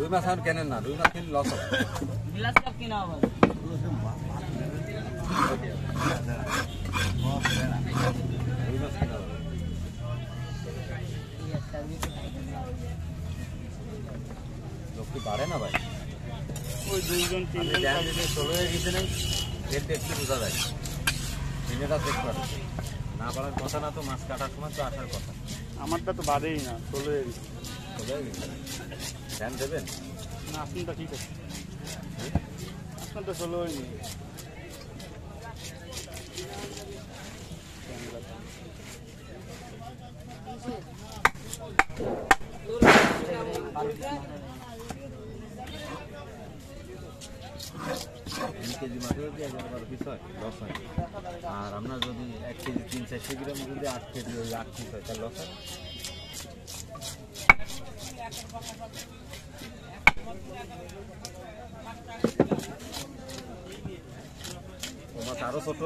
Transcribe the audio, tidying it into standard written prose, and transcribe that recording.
রুই মাছ আর কেনেন না, রুই মাছ কিনলে লস হবে। গ্লাস কাপ কিনা হবে। রুই মাছ কিনা হবে। লোক কি বাড়ে না ভাই? ওই দুইজন তিনজন 16 হয়ে গেছে নাই, রেটটা একটু বোঝা যায়। মিনিটা চেক করে না বাড়ার কথা না, তো মাছ কাটার সময় তো আসার কথা। আমারটা তো বাদেই না, চলে 16 হয়ে গেছে। ধ্যান দেবেন না। আপনারটা ঠিক আছে, আপনারটা 16 হয়নি। কেজি মাছ যদি 11-12 পিস হয় লস হয়, আর আপনার যদি 1 কেজি 300-400 গ্রাম যদি 8 কেজি ওই 8 পিস হয় তাহলে লস হয়। ও মাছ আরো ছোট।